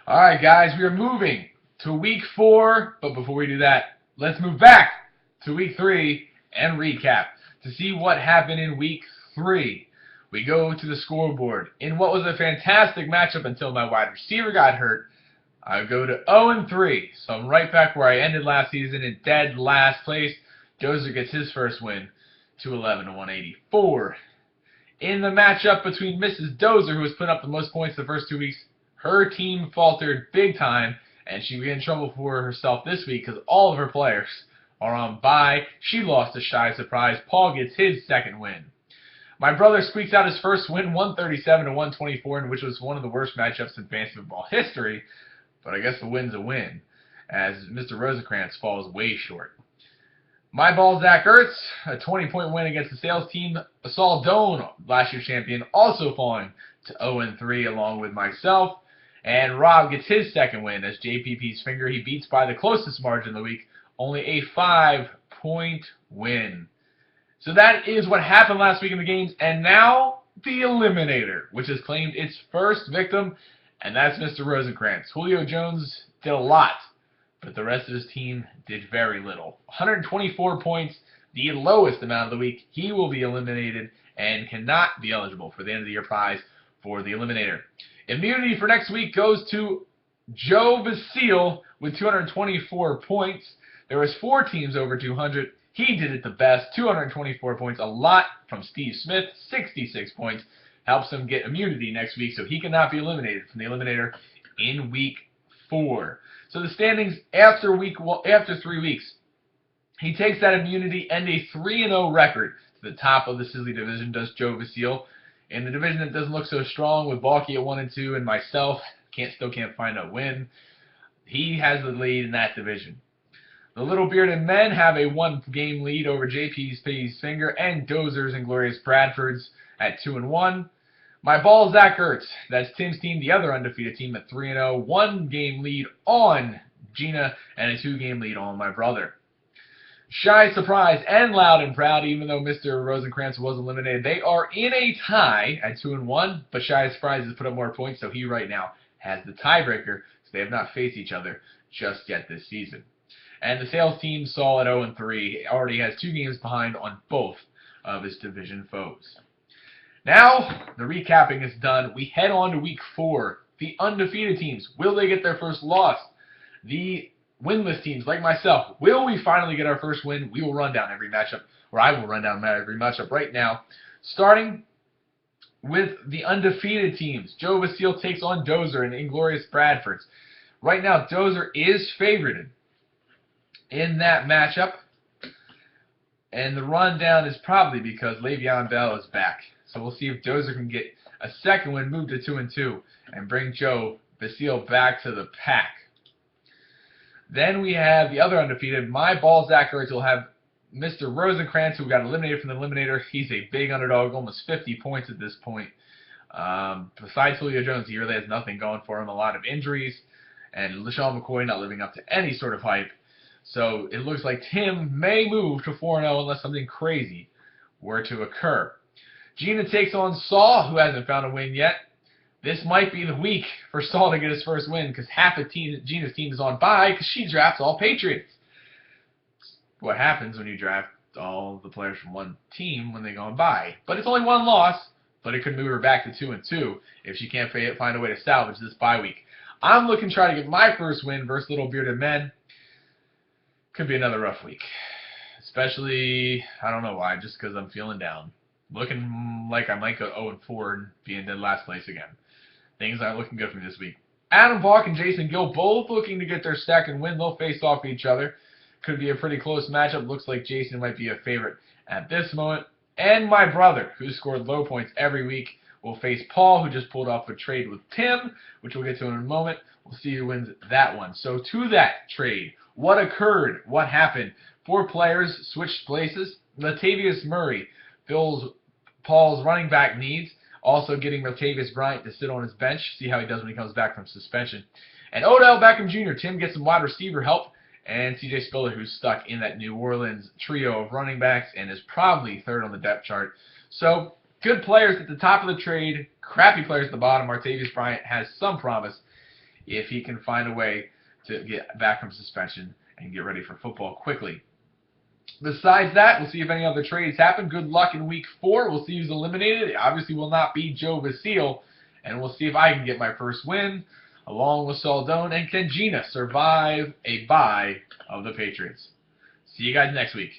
Alright guys, we are moving to week 4, but before we do that, let's move back to week 3 and recap to see what happened in week 3. We go to the scoreboard. In what was a fantastic matchup until my wide receiver got hurt, I go to 0-3, so I'm right back where I ended last season in dead last place. Dozer gets his first win, 211-184. In the matchup between Mrs. Dozer, who was putting up the most points the first 2 weeks, her team faltered big time, and she got in trouble for herself this week because all of her players are on bye. She lost to Shy Surprise. Paul gets his second win. My brother squeaks out his first win, 137-124, which was one of the worst matchups in fantasy football history, but I guess the win's a win, as Mr. Rosencrantz falls way short. My ball, Zach Ertz, a 20-point win against the sales team. Saul Doan, last year's champion, also falling to 0-3 along with myself. And Rob gets his second win as JPP's finger. He beats by the closest margin of the week, only a 5-point win. So that is what happened last week in the games. And now the Eliminator, which has claimed its first victim, and that's Mr. Rosencrantz. Julio Jones did a lot, but the rest of his team did very little. 124 points, the lowest amount of the week. He will be eliminated and cannot be eligible for the end of the year prize for the Eliminator. Immunity for next week goes to Joe Basile with 224 points. There was 4 teams over 200. He did it the best, 224 points, a lot from Steve Smith, 66 points. Helps him get immunity next week, so he cannot be eliminated from the Eliminator in week 4. So the standings after 3 weeks, he takes that immunity and a 3-0 record to the top of the Sizzly division, does Joe Basile. In the division that doesn't look so strong with Balky at 1-2 and myself, still can't find a win, he has the lead in that division. The Little Bearded Men have a 1-game lead over JP's Finger and Dozers and Glorious Bradfords at 2-1. My ball, Zach Ertz, that's Tim's team, the other undefeated team at 3-0. 1-game lead on Gina and a 2-game lead on my brother. Shy Surprise and Loud and Proud, even though Mr. Rosencrantz was eliminated, they are in a tie at 2-1, but Shy Surprise has put up more points, so he right now has the tiebreaker, so they have not faced each other just yet this season. And the sales team, Saul at 0-3, already has 2 games behind on both of his division foes. Now, the recapping is done. We head on to week 4. The undefeated teams, will they get their first loss? The winless teams, like myself, will we finally get our first win? We will run down every matchup, or I will run down every matchup right now. Starting with the undefeated teams. Joe Basile takes on Dozer and Inglorious Bradfords. Right now, Dozer is favorited in that matchup, and the rundown is probably because Le'Veon Bell is back. So we'll see if Dozer can get a second win, move to 2-2, and bring Joe Basile back to the pack. Then we have the other undefeated. My ball, Zach Ertz, will have Mr. Rosencrantz, who got eliminated from the Eliminator. He's a big underdog, almost 50 points at this point. Besides Julio Jones, he really has nothing going for him. A lot of injuries, and LaShawn McCoy not living up to any sort of hype. So it looks like Tim may move to 4-0 unless something crazy were to occur. Gina takes on Saul, who hasn't found a win yet. This might be the week for Saul to get his first win because half of Gina's team is on bye because she drafts all Patriots. What happens when you draft all the players from one team when they go on bye? But it's only 1 loss, but it could move her back to 2-2 if she can't find a way to salvage this bye week. I'm looking to try to get my first win versus Little Bearded Men. Could be another rough week. Especially, I don't know why, just because I'm feeling down. Looking like I might go 0-4 and be in dead last place again. Things aren't looking good for me this week. Adam Falk and Jason Gill both looking to get their second win. They'll face off each other. Could be a pretty close matchup. Looks like Jason might be a favorite at this moment. And my brother, who scored low points every week, will face Paul, who just pulled off a trade with Tim, which we'll get to in a moment. We'll see who wins that one. So to that trade, what occurred? What happened? 4 players switched places. Latavius Murray fills Paul's running back needs. Also getting Latavius Bryant to sit on his bench, see how he does when he comes back from suspension. And Odell Beckham Jr., Tim gets some wide receiver help, and C.J. Spiller, who's stuck in that New Orleans trio of running backs and is probably 3rd on the depth chart. So, good players at the top of the trade, crappy players at the bottom. Martavius Bryant has some promise if he can find a way to get back from suspension and get ready for football quickly. Besides that, we'll see if any other trades happen. Good luck in week 4. We'll see who's eliminated. It obviously will not be Joe Vasile, and we'll see if I can get my first win, along with Saldone, and can Gina survive a bye of the Patriots. See you guys next week.